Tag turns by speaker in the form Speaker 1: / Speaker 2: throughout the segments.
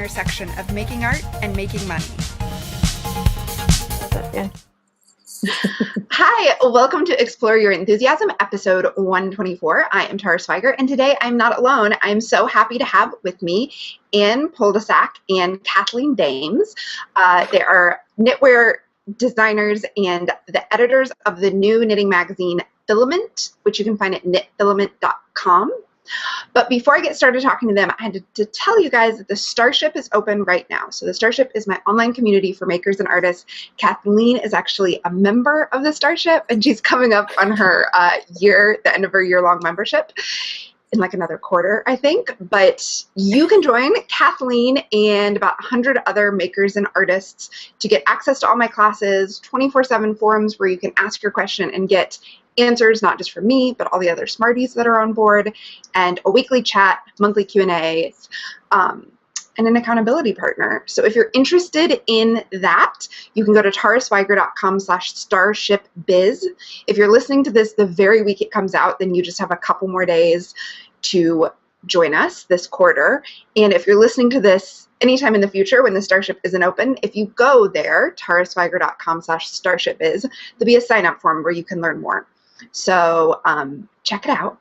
Speaker 1: intersection of making art and making money.
Speaker 2: Yeah.
Speaker 3: Hi, welcome to Explore Your Enthusiasm, episode 124. I am Tara Swiger, and today I'm not alone. I'm so happy to have with me Poldesak and Kathleen Dames. They are knitwear designers and the editors of the new knitting magazine Filament, which you can find at knitfilament.com. But before I get started talking to them, I had to tell you guys that the Starship is open right now. So the Starship is my online community for makers and artists. Kathleen is actually a member of the Starship, and she's coming up on her the end of her year-long membership in like another quarter, I think. But you can join Kathleen and about 100 other makers and artists to get access to all my classes, 24/7 forums where you can ask your question and get answers, not just from me, but all the other smarties that are on board, and a weekly chat, monthly Q&A, and an accountability partner. So if you're interested in that, you can go to taraswiger.com/starshipbiz. If you're listening to this the very week it comes out, then you just have a couple more days to join us this quarter. And if you're listening to this anytime in the future when the Starship isn't open, if you go there, taraswiger.com/starshipbiz, there'll be a sign-up form where you can learn more. So check it out.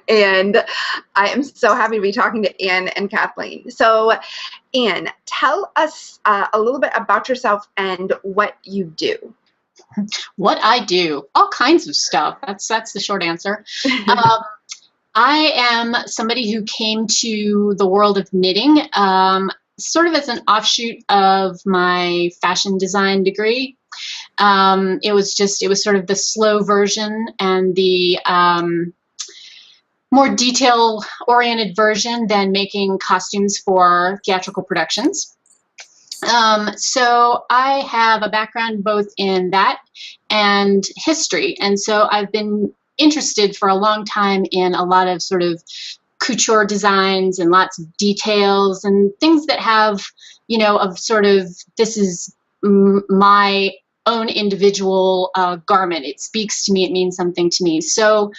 Speaker 3: And I am so happy to be talking to Anne and Kathleen. So Anne, tell us a little bit about yourself and what you do.
Speaker 4: What I do? All kinds of stuff. That's the short answer. I am somebody who came to the world of knitting sort of as an offshoot of my fashion design degree. It was sort of the slow version and the more detail-oriented version than making costumes for theatrical productions. So I have a background both in that and history, and so I've been interested for a long time in a lot of sort of couture designs and lots of details and things that have, of sort of, this is my own individual garment. It speaks to me. It means something to me. So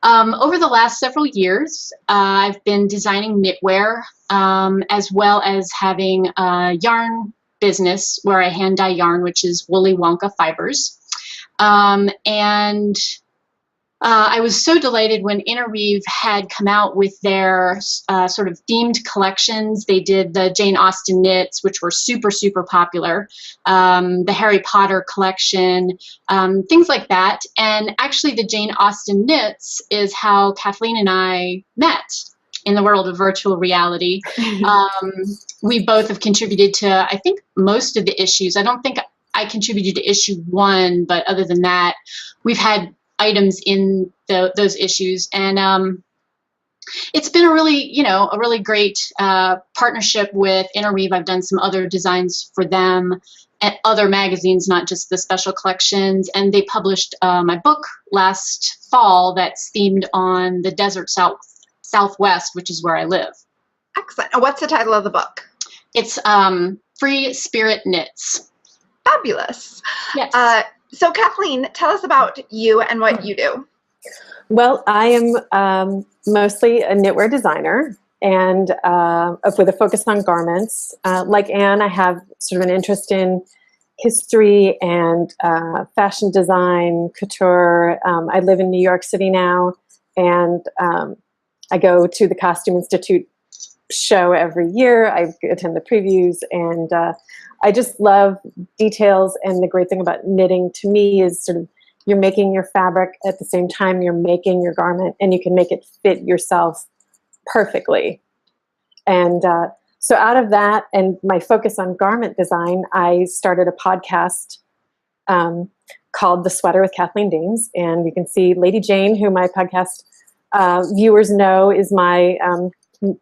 Speaker 4: over the last several years, I've been designing knitwear as well as having a yarn business where I hand dye yarn, which is woolly Wonka fibers. I was so delighted when Interweave had come out with their sort of themed collections. They did the Jane Austen knits, which were super, super popular, the Harry Potter collection, things like that. And actually the Jane Austen knits is how Kathleen and I met in the world of virtual reality. We both have contributed to, I think, most of the issues. I don't think I contributed to issue 1, but other than that, we've had items in those issues, and it's been a really great partnership with Interweave. I've done some other designs for them at other magazines, not just the special collections, and they published my book last fall that's themed on the desert southwest, which is where I live.
Speaker 3: Excellent. What's the title of the book?
Speaker 4: It's Free Spirit Knits.
Speaker 3: Fabulous.
Speaker 4: Yes.
Speaker 3: So Kathleen, tell us about you and what you do.
Speaker 2: Well, I am mostly a knitwear designer and with a focus on garments. Like Anne, I have sort of an interest in history and fashion design, couture. I live in New York City now, and I go to the Costume Institute show every year. I attend the previews, and I just love details. And the great thing about knitting to me is sort of you're making your fabric at the same time you're making your garment, and you can make it fit yourself perfectly. And so out of that and my focus on garment design, I started a podcast called The Sweater with Kathleen Dames. And you can see Lady Jane, who my podcast viewers know is my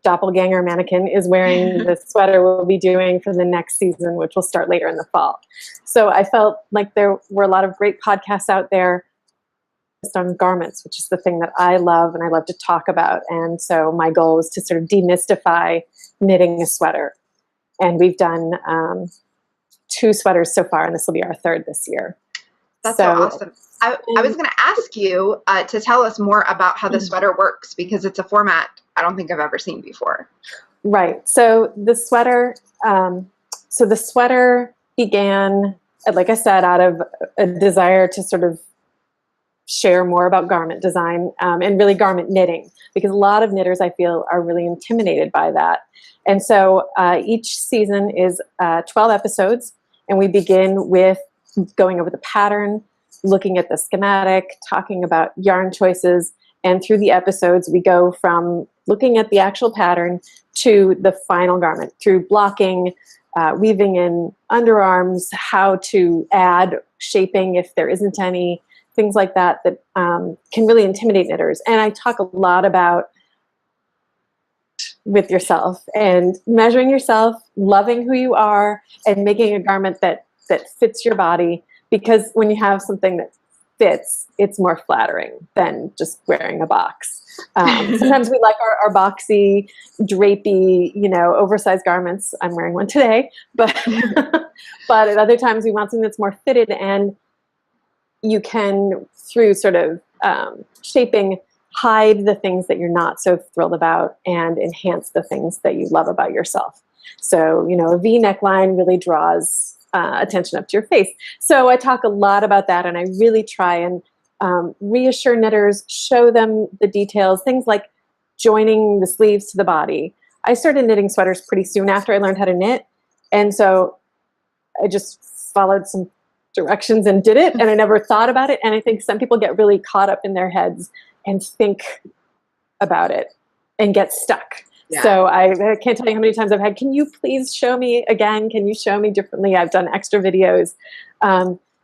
Speaker 2: doppelganger mannequin, is wearing the sweater we'll be doing for the next season, which will start later in the fall. So I felt like there were a lot of great podcasts out there on garments, which is the thing that I love and I love to talk about. And so my goal was to sort of demystify knitting a sweater. And we've done 2 sweaters so far, and this will be our 3rd this year.
Speaker 3: That's so awesome. I was going to ask you to tell us more about how the sweater works, because it's a format I don't think I've ever seen before.
Speaker 2: Right. So the sweater began, like I said, out of a desire to sort of share more about garment design and really garment knitting, because a lot of knitters, I feel, are really intimidated by that. And so each season is 12 episodes, and we begin with going over the pattern, looking at the schematic, talking about yarn choices, and through the episodes, we go from looking at the actual pattern to the final garment, through blocking, weaving in underarms, how to add shaping if there isn't any, things like that that can really intimidate knitters. And I talk a lot about with yourself and measuring yourself, loving who you are, and making a garment that fits your body, because when you have something that fits, it's more flattering than just wearing a box. Sometimes we like our boxy, drapey, oversized garments. I'm wearing one today, but but at other times we want something that's more fitted, and you can, through sort of shaping, hide the things that you're not so thrilled about and enhance the things that you love about yourself. So, a V neckline really draws attention up to your face. So I talk a lot about that, and I really try and reassure knitters, show them the details, things like joining the sleeves to the body. I started knitting sweaters pretty soon after I learned how to knit, and so I just followed some directions and did it, and I never thought about it. And I think some people get really caught up in their heads and think about it and get stuck. Yeah. So I can't tell you how many times I've had, can you please show me again? Can you show me differently? I've done extra videos.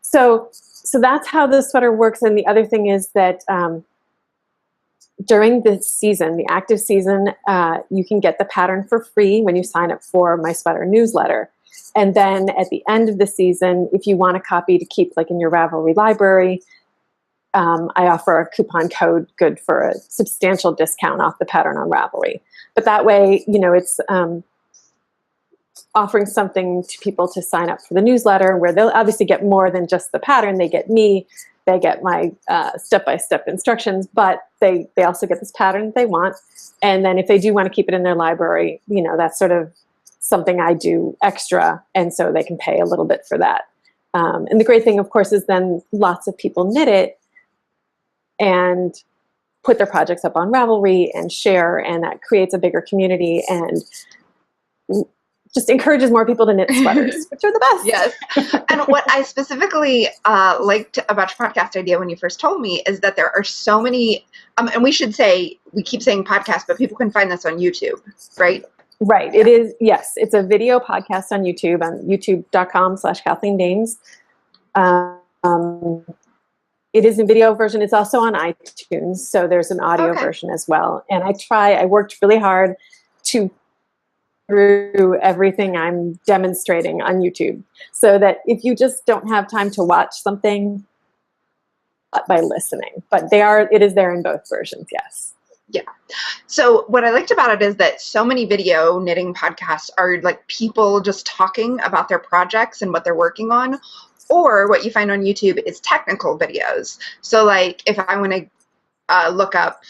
Speaker 2: So that's how the sweater works. And the other thing is that during the season, the active season, you can get the pattern for free when you sign up for my sweater newsletter. And then at the end of the season, if you want a copy to keep like in your Ravelry library, I offer a coupon code good for a substantial discount off the pattern on Ravelry. But that way, it's offering something to people to sign up for the newsletter, where they'll obviously get more than just the pattern. They get me, they get my step-by-step instructions, but they also get this pattern that they want. And then if they do want to keep it in their library, that's sort of something I do extra, and so they can pay a little bit for that. And the great thing, of course, is then lots of people knit it and put their projects up on Ravelry and share, and that creates a bigger community and just encourages more people to knit sweaters, which are the best.
Speaker 3: Yes. And what I specifically liked about your podcast idea when you first told me is that there are so many, and we should say, we keep saying podcast, but people can find this on YouTube, right?
Speaker 2: Right. It is. Yes. It's a video podcast on YouTube, on youtube.com/Kathleen Dames. It is a video version. It's also on iTunes. So there's an audio version as well. And I worked really hard to through everything I'm demonstrating on YouTube, so that if you just don't have time to watch something, by listening, but it is there in both versions. Yes.
Speaker 3: Yeah. So what I liked about it is that so many video knitting podcasts are like people just talking about their projects and what they're working on, or what you find on YouTube is technical videos. So like if I want to look up,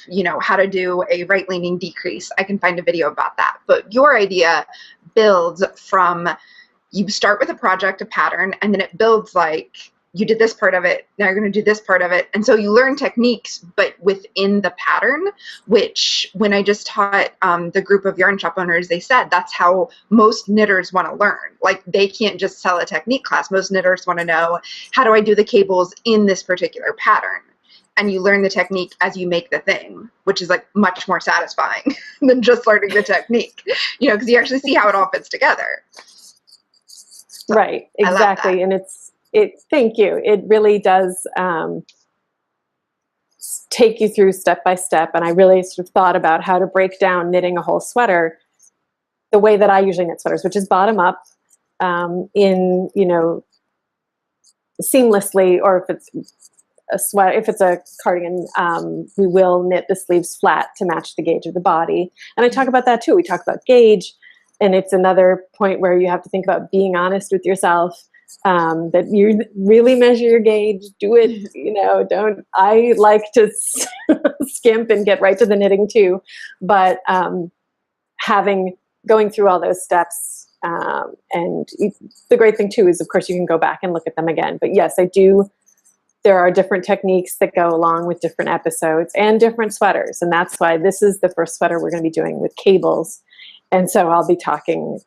Speaker 3: how to do a right-leaning decrease, I can find a video about that. But your idea builds from, you start with a project, a pattern, and then it builds like, you did this part of it, now you're going to do this part of it. And so you learn techniques, but within the pattern, which when I just taught the group of yarn shop owners, they said that's how most knitters want to learn. Like they can't just sell a technique class. Most knitters want to know, how do I do the cables in this particular pattern? And you learn the technique as you make the thing, which is like much more satisfying than just learning the technique, because you actually see how it all fits together. So,
Speaker 2: right, exactly. And thank you. It really does take you through step by step. And I really sort of thought about how to break down knitting a whole sweater the way that I usually knit sweaters, which is bottom up seamlessly, or if it's a sweater, if it's a cardigan, we will knit the sleeves flat to match the gauge of the body. And I talk about that too. We talk about gauge, and it's another point where you have to think about being honest with yourself. That you really measure your gauge, do it, don't, I like to skimp and get right to the knitting too, but having going through all those steps. The great thing too is, of course, you can go back and look at them again. But yes, I do. There are different techniques that go along with different episodes and different sweaters. And that's why this is the first sweater we're going to be doing with cables. And so I'll be talking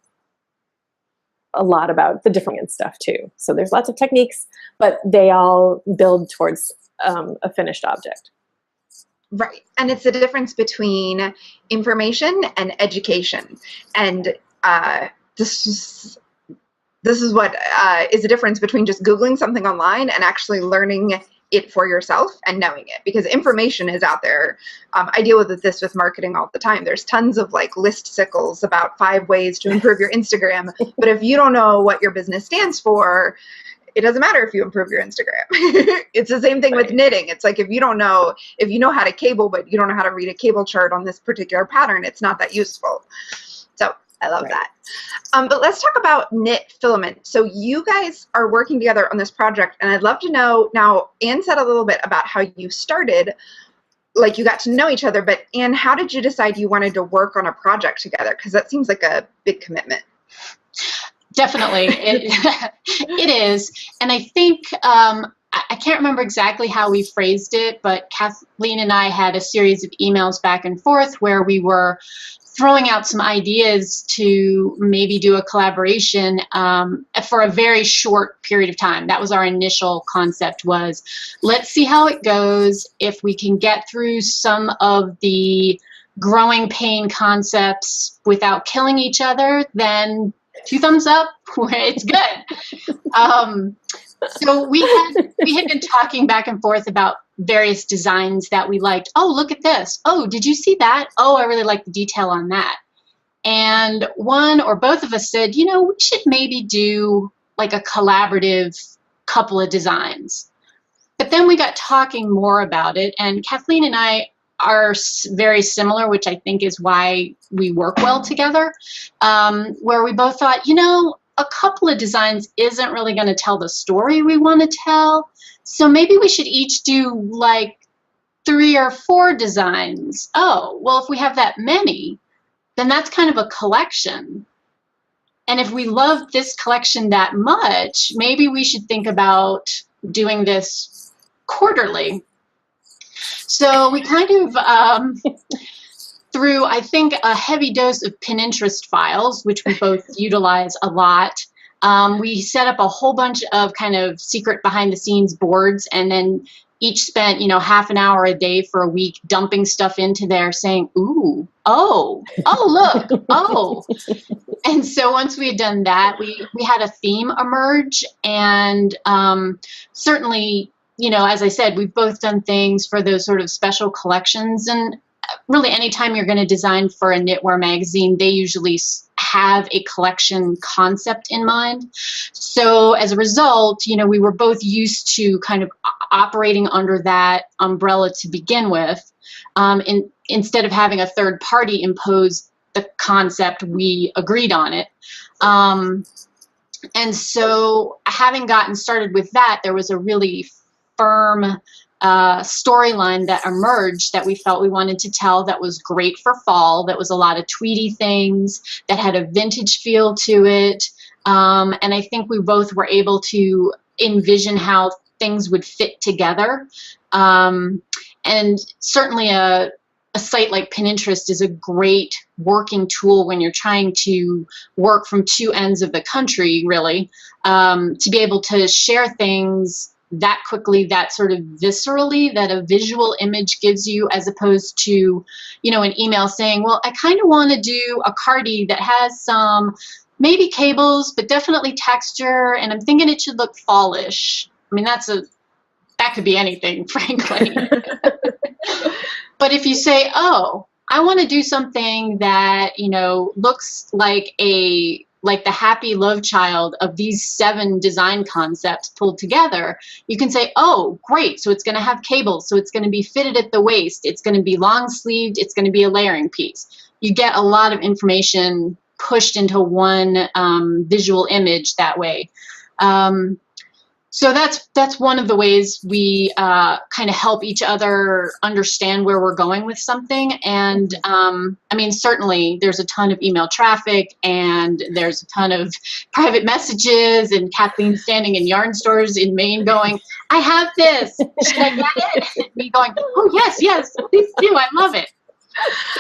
Speaker 2: a lot about the different stuff too. So there's lots of techniques, but they all build towards a finished object.
Speaker 3: Right. And it's the difference between information and education. And this is what is the difference between just Googling something online and actually learning it for yourself and knowing it, because information is out there. I deal with this with marketing all the time. There's tons of like listicles about 5 ways to improve your Instagram. But if you don't know what your business stands for, it doesn't matter if you improve your Instagram. It's the same thing with knitting. It's like if you know how to cable, but you don't know how to read a cable chart on this particular pattern, it's not that useful. So I love that. But let's talk about Knit Filament. So you guys are working together on this project, and I'd love to know, now Anne said a little bit about how you started, like you got to know each other, but Anne, how did you decide you wanted to work on a project together? Because that seems like a big commitment.
Speaker 4: Definitely, it is. And I think, I can't remember exactly how we phrased it, but Kathleen and I had a series of emails back and forth where we were throwing out some ideas to maybe do a collaboration for a very short period of time. That was our initial concept, was let's see how it goes. If we can get through some of the growing pain concepts without killing each other, then 2 thumbs up, it's good. So we had been talking back and forth about various designs that we liked. Oh, look at this. Oh, did you see that? Oh, I really like the detail on that. And one or both of us said, we should maybe do like a collaborative couple of designs. But then we got talking more about it, and Kathleen and I are very similar, which I think is why we work well together, where we both thought, a couple of designs isn't really going to tell the story we want to tell. So maybe we should each do like 3 or 4 designs. Oh, well, if we have that many, then that's kind of a collection. And if we love this collection that much, maybe we should think about doing this quarterly. So we kind of, through, I think, a heavy dose of Pinterest files, which we both utilize a lot, we set up a whole bunch of kind of secret behind-the-scenes boards, and then each spent, half an hour a day for a week dumping stuff into there saying, ooh, oh, look, oh. And so once we had done that, we had a theme emerge, and certainly, as I said, we've both done things for those sort of special collections, and really anytime you're going to design for a knitwear magazine, they usually have a collection concept in mind. So as a result, we were both used to kind of operating under that umbrella to begin with. Instead of having a third party impose the concept, we agreed on it. And so having gotten started with that, there was a really firm storyline that emerged that we felt we wanted to tell, that was great for fall, that was a lot of tweedy things, that had a vintage feel to it. And I think we both were able to envision how things would fit together. And certainly a site like Pinterest is a great working tool when you're trying to work from 2 ends of the country, really, to be able to share things that quickly, that sort of viscerally, that a visual image gives you, as opposed to, an email saying, well, I kind of want to do a cardi that has some maybe cables, but definitely texture, and I'm thinking it should look fallish. I mean, that could be anything, frankly. But if you say, oh, I want to do something that, looks like the happy love child of these 7 design concepts pulled together, you can say, oh, great, so it's going to have cables, so it's going to be fitted at the waist, it's going to be long sleeved, it's going to be a layering piece. You get a lot of information pushed into one visual image that way. So that's one of the ways we kind of help each other understand where we're going with something. And I mean, certainly there's a ton of email traffic and there's a ton of private messages, and Kathleen standing in yarn stores in Maine going, I have this, should I get it? And me going, oh, yes, please do, I love it.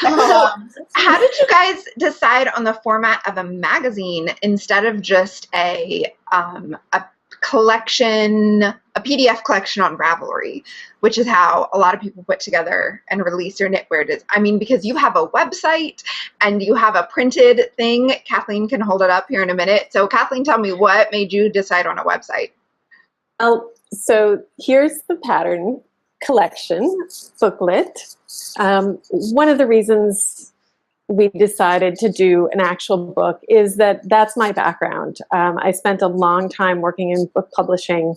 Speaker 3: So, how did you guys decide on the format of a magazine instead of just a collection, a PDF collection on Ravelry, which is how a lot of people put together and release their knitwear? I mean, because you have a website and you have a printed thing. Kathleen can hold it up here in a minute. So Kathleen, tell me, what made you decide on a website?
Speaker 2: So here's the pattern collection booklet. One of the reasons we decided to do an actual book is that that's my background. I spent a long time working in book publishing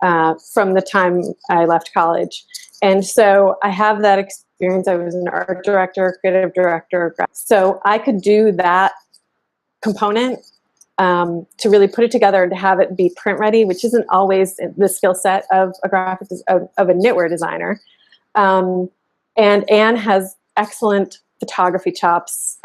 Speaker 2: from the time I left college. And so I have that experience. I was an art director, creative director. So I could do that component to really put it together and to have it be print ready, which isn't always the skill set of a of a knitwear designer. And Anne has excellent photography chops.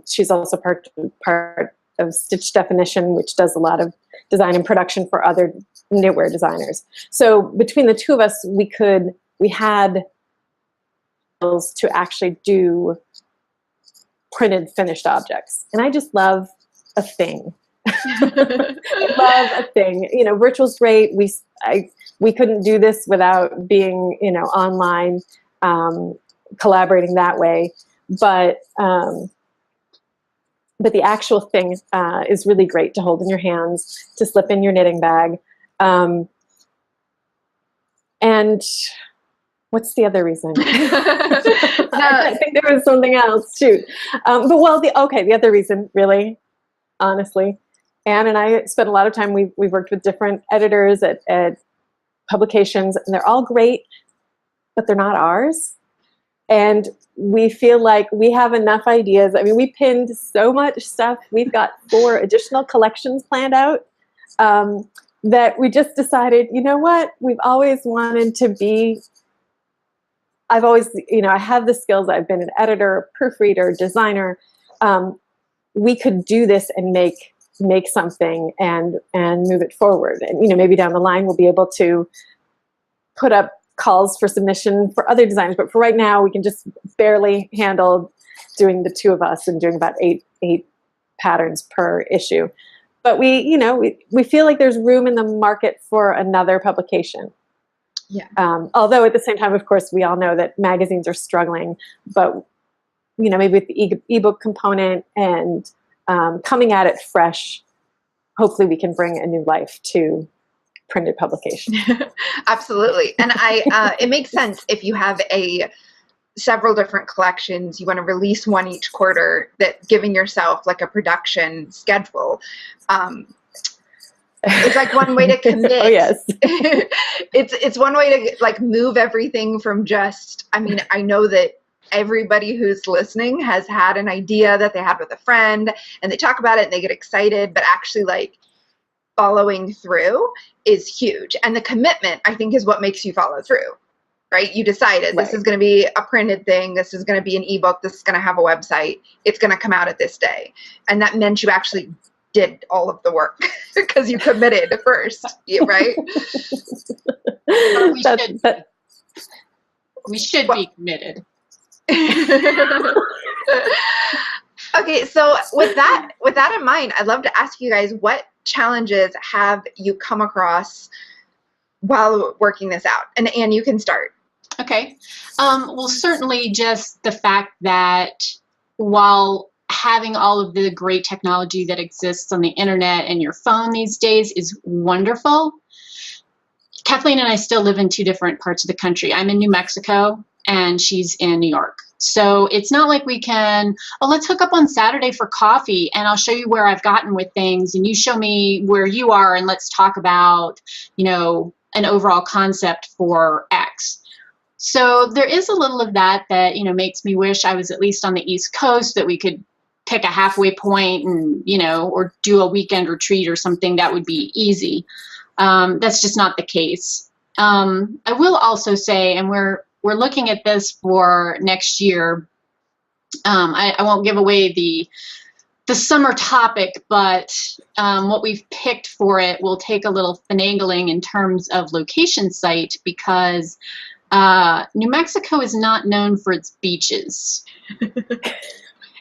Speaker 2: She's also part of Stitch Definition, which does a lot of design and production for other knitwear designers. So between the two of us, we had skills to actually do printed finished objects. And I just love a thing. Love a thing. You know, virtual's great. We couldn't do this without being, you know, online, collaborating that way. But the actual thing is really great to hold in your hands, to slip in your knitting bag. And what's the other reason? I think there was something else. Shoot. The other reason, really, honestly, Anne and I spent a lot of time. We've worked with different editors at publications, and they're all great, but they're not ours. And we feel like we have enough ideas. I mean, we pinned so much stuff. We've got 4 additional collections planned out that we just decided, you know what? We've always wanted to be, I've always, you know, I have the skills. I've been an editor, proofreader, designer. We could do this and make something and move it forward. And, you know, maybe down the line we'll be able to put up calls for submission for other designers, but for right now we can just barely handle doing the 2 of us and doing about eight patterns per issue. But we feel like there's room in the market for another publication.
Speaker 3: Yeah.
Speaker 2: Although at the same time, of course, we all know that magazines are struggling, but you know, maybe with the ebook component and coming at it fresh, hopefully we can bring a new life to printed publication.
Speaker 3: Absolutely. And it makes sense if you have several different collections, you want to release one each quarter, that giving yourself like a production schedule. It's like one way to commit.
Speaker 2: Oh, yes.
Speaker 3: It's one way to like move everything from just, I mean, I know that everybody who's listening has had an idea that they had with a friend and they talk about it and they get excited, but actually like following through is huge. And the commitment, I think, is what makes you follow through, right? You decided this is going to be a printed thing. This is going to be an ebook. This is going to have a website. It's going to come out at this day. And that meant you actually did all of the work because you committed first, right?
Speaker 4: We should be committed.
Speaker 3: Okay, so with that in mind, I'd love to ask you guys, what challenges have you come across while working this out? And Anne, you can start.
Speaker 4: Okay. Well, certainly just the fact that while having all of the great technology that exists on the internet and your phone these days is wonderful, Kathleen and I still live in 2 different parts of the country. I'm in New Mexico and she's in New York. So it's not like we can, let's hook up on Saturday for coffee and I'll show you where I've gotten with things and you show me where you are and let's talk about, you know, an overall concept for X. So there is a little of that, you know, makes me wish I was at least on the East Coast, that we could pick a halfway point and, you know, or do a weekend retreat or something that would be easy. That's just not the case. I will also say, and we're looking at this for next year. I won't give away the summer topic, but what we've picked for it will take a little finagling in terms of location site, because New Mexico is not known for its beaches.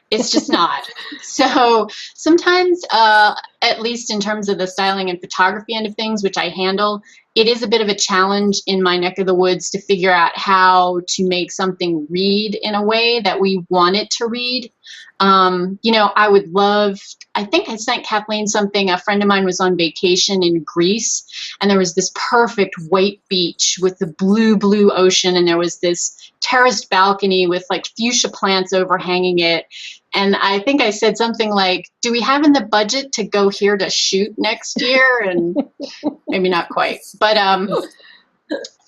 Speaker 4: It's just not. So sometimes, at least in terms of the styling and photography end of things, which I handle, it is a bit of a challenge in my neck of the woods to figure out how to make something read in a way that we want it to read. I would love, I think I sent Kathleen something. A friend of mine was on vacation in Greece, and there was this perfect white beach with the blue ocean, and there was this terraced balcony with like fuchsia plants overhanging it. And I think I said something like, do we have in the budget to go here to shoot next year? And maybe not quite, but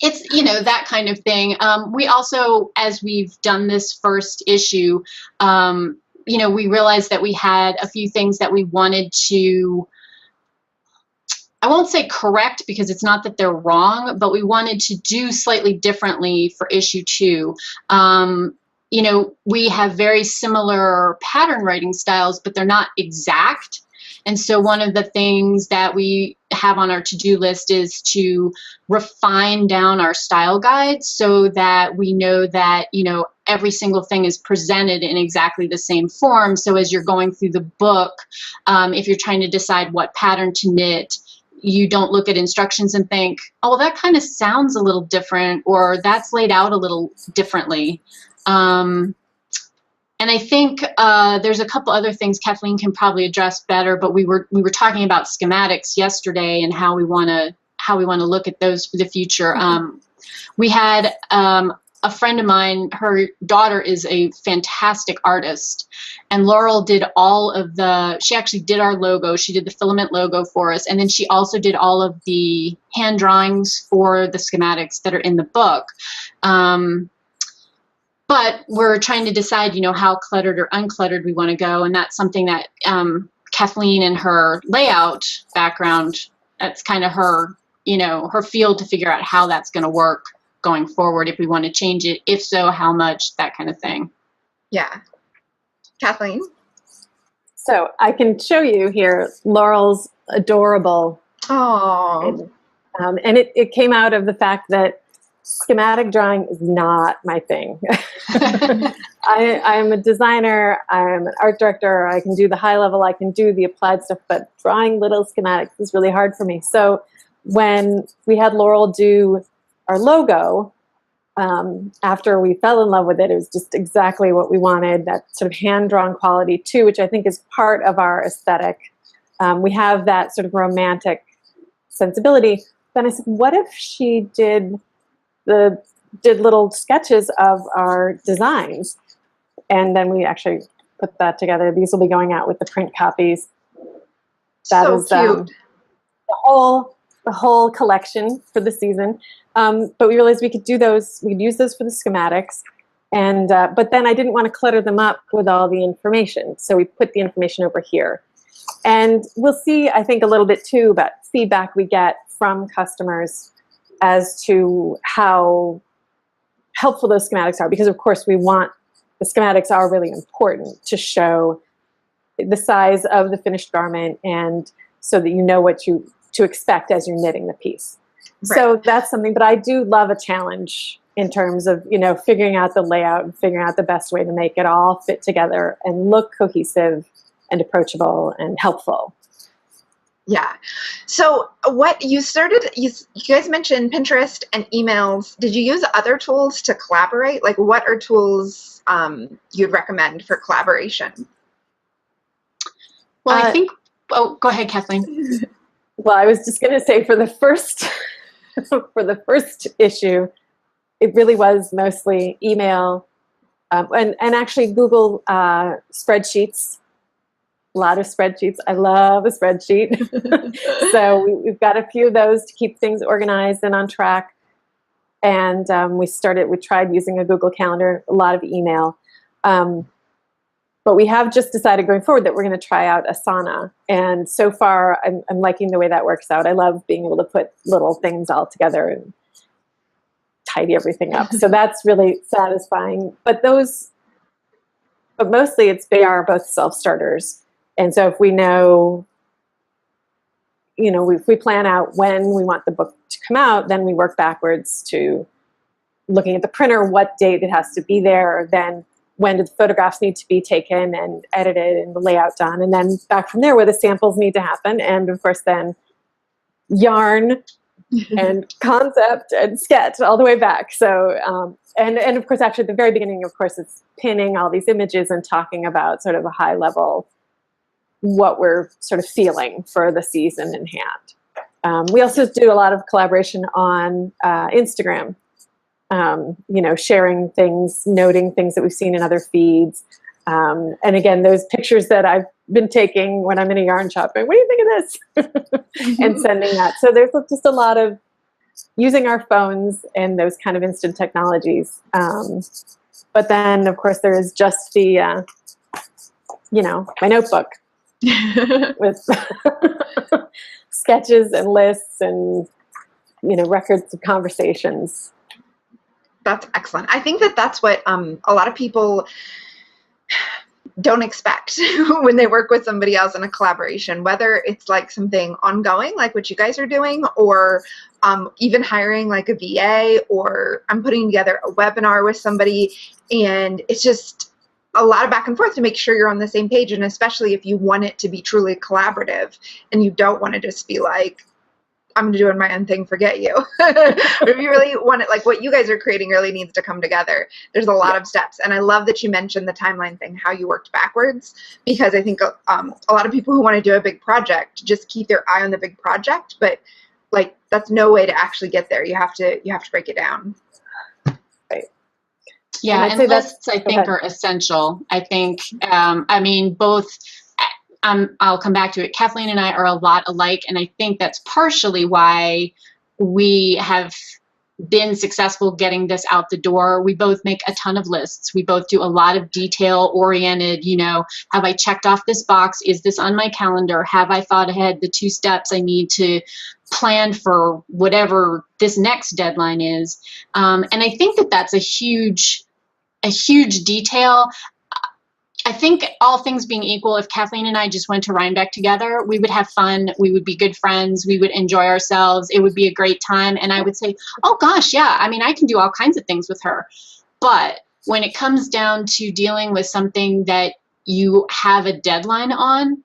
Speaker 4: it's, that kind of thing. We also, as we've done this first issue, we realized that we had a few things that we wanted to, I won't say correct, because it's not that they're wrong, but we wanted to do slightly differently for issue 2. We have very similar pattern writing styles, but they're not exact. And so one of the things that we have on our to-do list is to refine down our style guides so that we know that, every single thing is presented in exactly the same form. So as you're going through the book, if you're trying to decide what pattern to knit, you don't look at instructions and think, oh, well, that kind of sounds a little different, or that's laid out a little differently. And I think there's a couple other things Kathleen can probably address better, but we were talking about schematics yesterday and how we want to look at those for the future. We had a friend of mine, her daughter is a fantastic artist, and Laurel did she actually did our logo. She did the Filament logo for us, and then she also did all of the hand drawings for the schematics that are in the book. But we're trying to decide, how cluttered or uncluttered we want to go. And that's something that Kathleen and her layout background, that's kind of her, her field to figure out how that's going to work going forward, if we want to change it. If so, how much, that kind of thing.
Speaker 3: Yeah. Kathleen?
Speaker 2: So I can show you here Laurel's adorable.
Speaker 3: Oh.
Speaker 2: And it came out of the fact that schematic drawing is not my thing. I'm a designer, I'm an art director, I can do the high level, I can do the applied stuff, but drawing little schematics is really hard for me. So when we had Laurel do our logo, after we fell in love with it, it was just exactly what we wanted, that sort of hand-drawn quality too, which I think is part of our aesthetic. We have that sort of romantic sensibility. Then I said, what if she did little sketches of our designs? And then we actually put that together. These will be going out with the print copies. That
Speaker 3: so
Speaker 2: is
Speaker 3: cute.
Speaker 2: The whole collection for the season. But we realized we could do those. We could use those for the schematics. And but then I didn't want to clutter them up with all the information, so we put the information over here. And we'll see, I think, a little bit too about feedback we get from customers as to how helpful those schematics are, because of course the schematics are really important to show the size of the finished garment, and so that you know what to expect as you're knitting the piece. Right. So that's something, but I do love a challenge in terms of, figuring out the layout and figuring out the best way to make it all fit together and look cohesive and approachable and helpful.
Speaker 3: Yeah. So what you guys mentioned Pinterest and emails. Did you use other tools to collaborate? Like, what are tools you'd recommend for collaboration?
Speaker 4: Well, I think, go ahead, Kathleen.
Speaker 2: Well, I was just going to say for the first issue, it really was mostly email and actually Google spreadsheets. A lot of spreadsheets. I love a spreadsheet. So we've got a few of those to keep things organized and on track. And we tried using a Google Calendar, a lot of email. but we have just decided going forward that we're going to try out Asana. And so far, I'm liking the way that works out. I love being able to put little things all together and tidy everything up. So that's really satisfying. But mostly they are both self-starters. And so if we know, if we plan out when we want the book to come out, then we work backwards to looking at the printer, what date it has to be there, then when do the photographs need to be taken and edited and the layout done, and then back from there where the samples need to happen. And of course then yarn and concept and sketch all the way back. So, and of course, actually at the very beginning, of course, it's pinning all these images and talking about sort of a high level, what we're sort of feeling for the season in hand. We also do a lot of collaboration on Instagram, sharing things, noting things that we've seen in other feeds. And again, those pictures that I've been taking when I'm in a yarn shop, going, what do you think of this? And sending that. So there's just a lot of using our phones and those kind of instant technologies. But then, of course, there is just the, my notebook with sketches and lists and, records of conversations.
Speaker 3: That's excellent. I think that's what a lot of people don't expect when they work with somebody else in a collaboration, whether it's like something ongoing, like what you guys are doing, or even hiring like a VA, or I'm putting together a webinar with somebody, and it's just a lot of back and forth to make sure you're on the same page. And especially if you want it to be truly collaborative and you don't want to just be like, I'm doing my own thing, forget you. But if you really want it, like what you guys are creating really needs to come together. There's a lot of steps. And I love that you mentioned the timeline thing, how you worked backwards, because I think a lot of people who want to do a big project just keep their eye on the big project, but like that's no way to actually get there. You have to break it down.
Speaker 2: Right.
Speaker 4: Yeah, and lists I think are essential. I think, both. I'll come back to it. Kathleen and I are a lot alike, and I think that's partially why we have been successful getting this out the door. We both make a ton of lists. We both do a lot of detail-oriented, have I checked off this box? Is this on my calendar? Have I thought ahead the 2 steps I need to plan for whatever this next deadline is? And I think that's a huge detail. I think all things being equal, if Kathleen and I just went to Rhinebeck together, we would have fun. We would be good friends. We would enjoy ourselves. It would be a great time. And I would say, oh gosh, yeah, I can do all kinds of things with her. But when it comes down to dealing with something that you have a deadline on,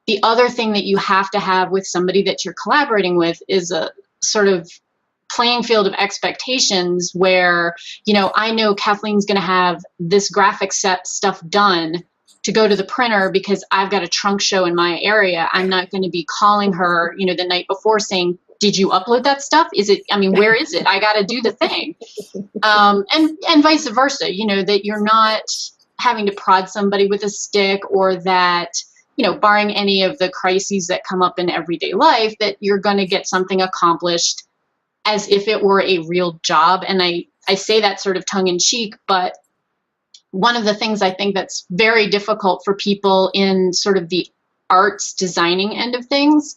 Speaker 4: the other thing that you have to have with somebody that you're collaborating with is a sort of playing field of expectations where, I know Kathleen's going to have this graphic set stuff done to go to the printer because I've got a trunk show in my area. I'm not going to be calling her, the night before saying, did you upload that stuff? Where is it? I got to do the thing. And vice versa, that you're not having to prod somebody with a stick, or that, barring any of the crises that come up in everyday life, that you're going to get something accomplished as if it were a real job. And I say that sort of tongue in cheek, but one of the things I think that's very difficult for people in sort of the arts designing end of things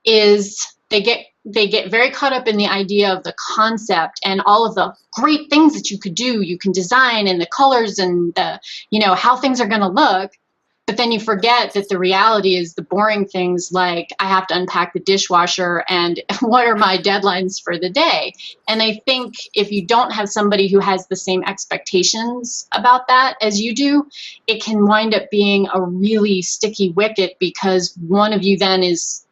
Speaker 4: is they get very caught up in the idea of the concept and all of the great things that you could do. You can design, and the colors and the, how things are going to look. But then you forget that the reality is the boring things like I have to unpack the dishwasher and what are my deadlines for the day. And I think if you don't have somebody who has the same expectations about that as you do, it can wind up being a really sticky wicket, because one of you then is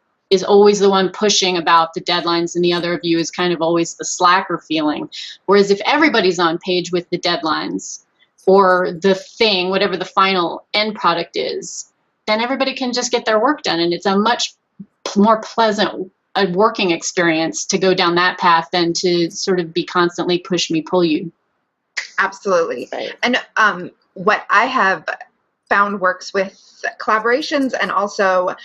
Speaker 4: always the one pushing about the deadlines and the other of you is kind of always the slacker feeling. Whereas if everybody's on page with the deadlines, or the thing, whatever the final end product is, then everybody can just get their work done. And it's a much more pleasant working experience to go down that path than to sort of be constantly push me, pull you.
Speaker 3: Absolutely. Right. And what I have found works with collaborations and also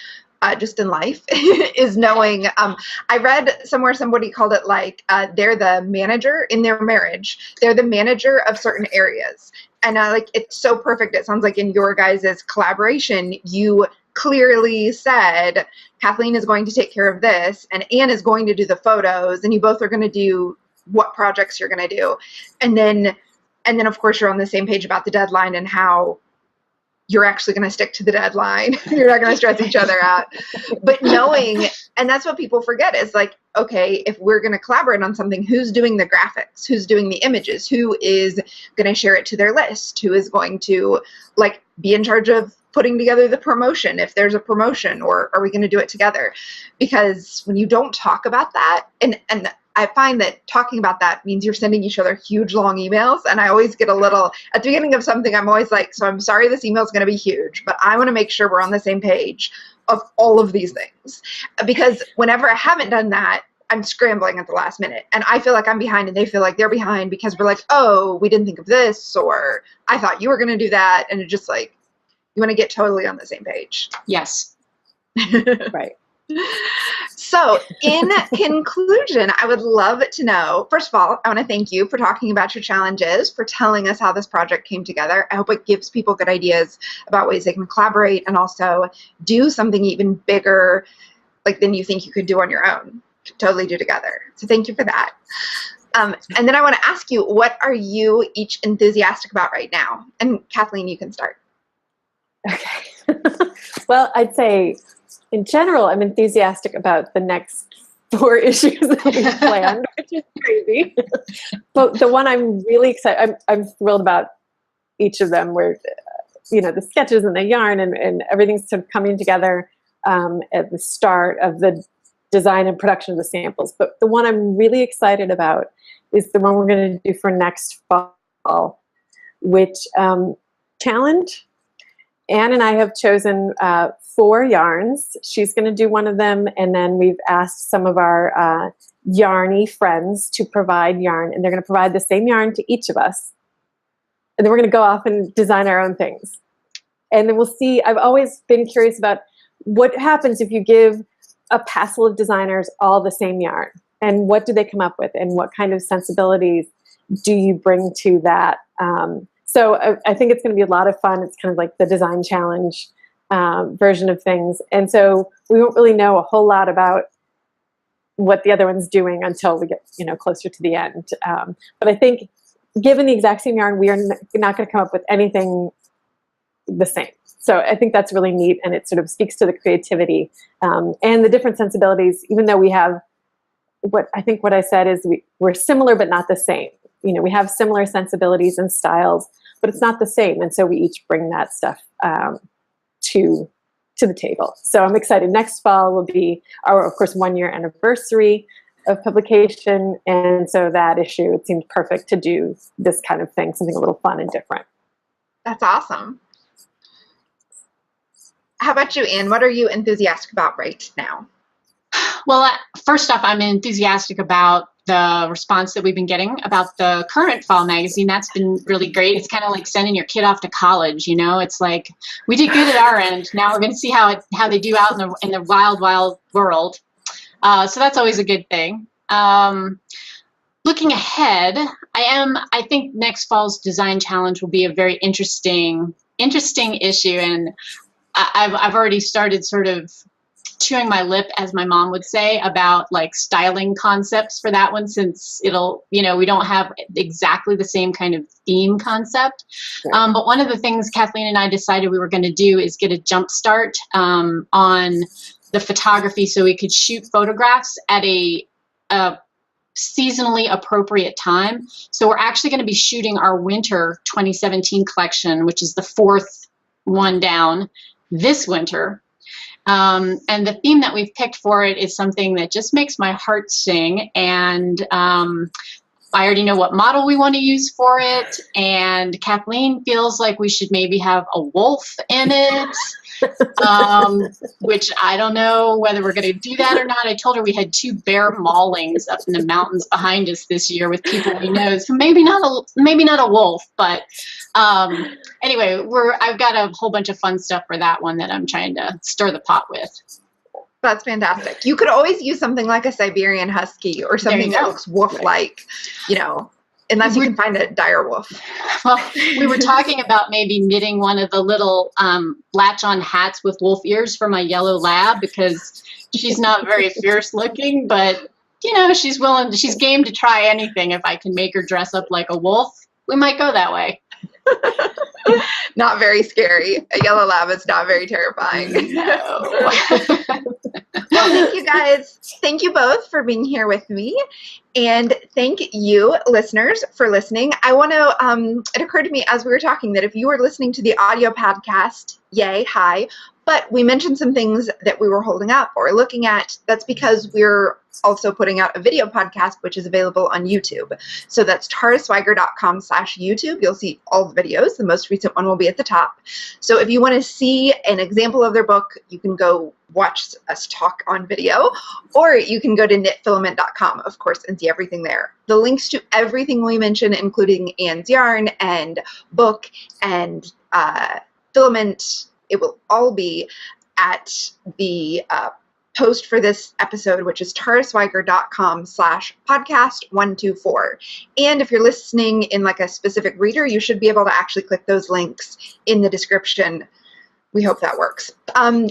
Speaker 3: just in life is knowing, I read somewhere somebody called it like they're the manager in their marriage. They're the manager of certain areas. like, it's so perfect. It sounds like in your guys' collaboration, you clearly said Kathleen is going to take care of this and Anne is going to do the photos, and you both are going to do what projects you're going to do. And then of course you're on the same page about the deadline and how you're actually going to stick to the deadline. You're not going to stress each other out. But knowing, and that's what people forget, is like, okay, if we're going to collaborate on something, who's doing the graphics? Who's doing the images? Who is going to share it to their list? Who is going to like be in charge of putting together the promotion if there's a promotion, or are we going to do it together? Because when you don't talk about that, and I find that talking about that means you're sending each other huge, long emails. And I always get a little, at the beginning of something, I'm always like, so I'm sorry this email is going to be huge, but I want to make sure we're on the same page of all of these things. Because whenever I haven't done that, I'm scrambling at the last minute. And I feel like I'm behind and they feel like they're behind because we're like, oh, we didn't think of this, or I thought you were going to do that. And it's just like, you want to get totally on the same page.
Speaker 4: Yes.
Speaker 2: Right.
Speaker 3: So in conclusion, I would love to know, first of all, I want to thank you for talking about your challenges, for telling us how this project came together. I hope it gives people good ideas about ways they can collaborate and also do something even bigger like than you think you could do on your own, totally do together. So thank you for that. And then I want to ask you, what are you each enthusiastic about right now? And Kathleen, you can start.
Speaker 2: Okay. Well, I'd say in general, I'm enthusiastic about the next 4 issues that we've planned, which is crazy. But the one I'm really excited, I'm thrilled about each of them, where, you know, the sketches and the yarn and everything's sort of coming together at the start of the design and production of the samples. But the one I'm really excited about is the one we're going to do for next fall, which challenge. Anne and I have chosen 4 yarns. She's going to do one of them, and then we've asked some of our yarny friends to provide yarn, and they're going to provide the same yarn to each of us. And then we're going to go off and design our own things. And then we'll see. I've always been curious about what happens if you give a passel of designers all the same yarn, and what do they come up with, and what kind of sensibilities do you bring to that? So I think it's going to be a lot of fun. It's kind of like the design challenge version of things. And so we won't really know a whole lot about what the other one's doing until we get, you know, closer to the end. But I think given the exact same yarn, we are not going to come up with anything the same. So I think that's really neat, and it sort of speaks to the creativity and the different sensibilities, even though we have what I said is we're similar but not the same. You know, we have similar sensibilities and styles, but it's not the same. And so we each bring that stuff to the table. So I'm excited. Next fall will be our, of course, 1-year anniversary of publication. And so that issue, it seemed perfect to do this kind of thing, something a little fun and different.
Speaker 3: That's awesome. How about you, Anne? What are you enthusiastic about right now?
Speaker 4: Well, first off, I'm enthusiastic about the response that we've been getting about the current fall magazine. That's been really great. It's kind of like sending your kid off to college, you know. It's like, we did good at our end. Now we're going to see how they do out in the wild world. So that's always a good thing. Looking ahead, I think next fall's design challenge will be a very interesting issue, and I've already started sort of chewing my lip, as my mom would say, about like styling concepts for that one, since it'll, you know, we don't have exactly the same kind of theme concept. Sure. But one of the things Kathleen and I decided we were going to do is get a jump start on the photography, so we could shoot photographs at a seasonally appropriate time. So we're actually going to be shooting our winter 2017 collection, which is the 4th one down this winter. And the theme that we've picked for it is something that just makes my heart sing. And I already know what model we want to use for it. And Kathleen feels like we should maybe have a wolf in it, which I don't know whether we're going to do that or not. I told her we had 2 bear maulings up in the mountains behind us this year with people we know. So maybe not a wolf, but anyway, I've got a whole bunch of fun stuff for that one that I'm trying to stir the pot with.
Speaker 3: That's fantastic. You could always use something like a Siberian Husky or something that looks wolf-like, you know. unless you can find a dire wolf.
Speaker 4: Well, we were talking about maybe knitting one of the little latch-on hats with wolf ears for my yellow lab, because she's not very fierce looking, but you know, she's game to try anything. If I can make her dress up like a wolf, we might go that way.
Speaker 3: Not very scary. A yellow lab is not very terrifying.
Speaker 4: No.
Speaker 3: Well, thank you guys. Thank you both for being here with me. And thank you, listeners, for listening. I want to, it occurred to me as we were talking that if you were listening to the audio podcast, yay, hi. But we mentioned some things that we were holding up or looking at. That's because we're also putting out a video podcast, which is available on YouTube. So that's taraswiger.com/YouTube. You'll see all the videos. The most recent one will be at the top. So if you want to see an example of their book, you can go watch us talk on video, or you can go to knitfilament.com, of course, and see everything there. The links to everything we mentioned, including Anne's yarn and book and Filament, it will all be at the post for this episode, which is taraswiger.com/podcast124. And if you're listening in like a specific reader, you should be able to actually click those links in the description. We hope that works.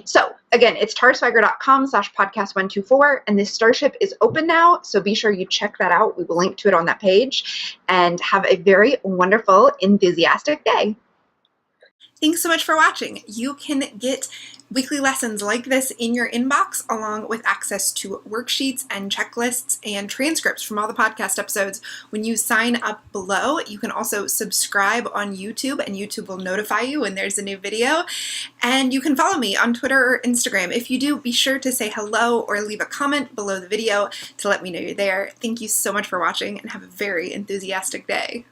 Speaker 3: So again, it's taraswiger.com/podcast124, and this Starship is open now, so be sure you check that out. We will link to it on that page, and have a very wonderful, enthusiastic day.
Speaker 1: Thanks so much for watching. You can get weekly lessons like this in your inbox, along with access to worksheets and checklists and transcripts from all the podcast episodes when you sign up below. You can also subscribe on YouTube, and YouTube will notify you when there's a new video. And you can follow me on Twitter or Instagram. If you do, be sure to say hello or leave a comment below the video to let me know you're there. Thank you so much for watching, and have a very enthusiastic day.